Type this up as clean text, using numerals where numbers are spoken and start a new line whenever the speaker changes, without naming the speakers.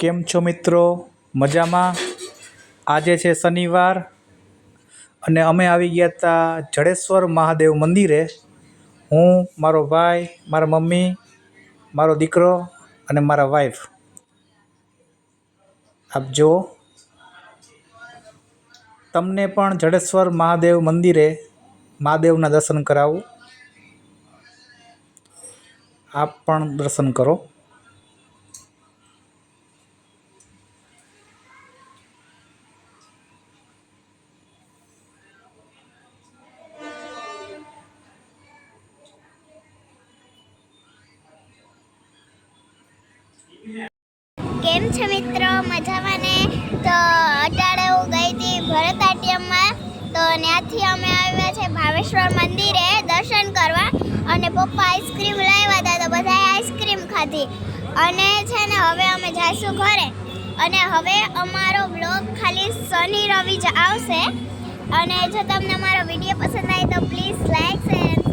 કેમ છો મિત્રો? મજામાં? આજે છે શનિવાર અને અમે આવી ગયા હતા જડેશ્વર મહાદેવ મંદિરે. હું, મારો ભાઈ, મારા મમ્મી, મારો દીકરો અને મારા વાઈફ. આપ જુઓ, તમને પણ જડેશ્વર મહાદેવ મંદિરે મહાદેવના દર્શન કરાવું. આપ પણ દર્શન કરો.
કેમ છે મિત્રો? મજામાં ને? તો અટાડે હું ગઈ હતી ભરતનાટ્યમમાં, તો ત્યાંથી અમે આવ્યા છે ભાવેશ્વર મંદિરે દર્શન કરવા. અને પપ્પા આઈસ્ક્રીમ લાવ્યા હતા તો બધાએ આઈસ્ક્રીમ ખાધી. અને છે ને હવે અમે જઈશું ઘરે. અને હવે અમારો બ્લોગ ખાલી શનિ રવિ જ આવશે. અને જો તમને અમારો વિડીયો પસંદ આવે તો પ્લીઝ લાઈક શેર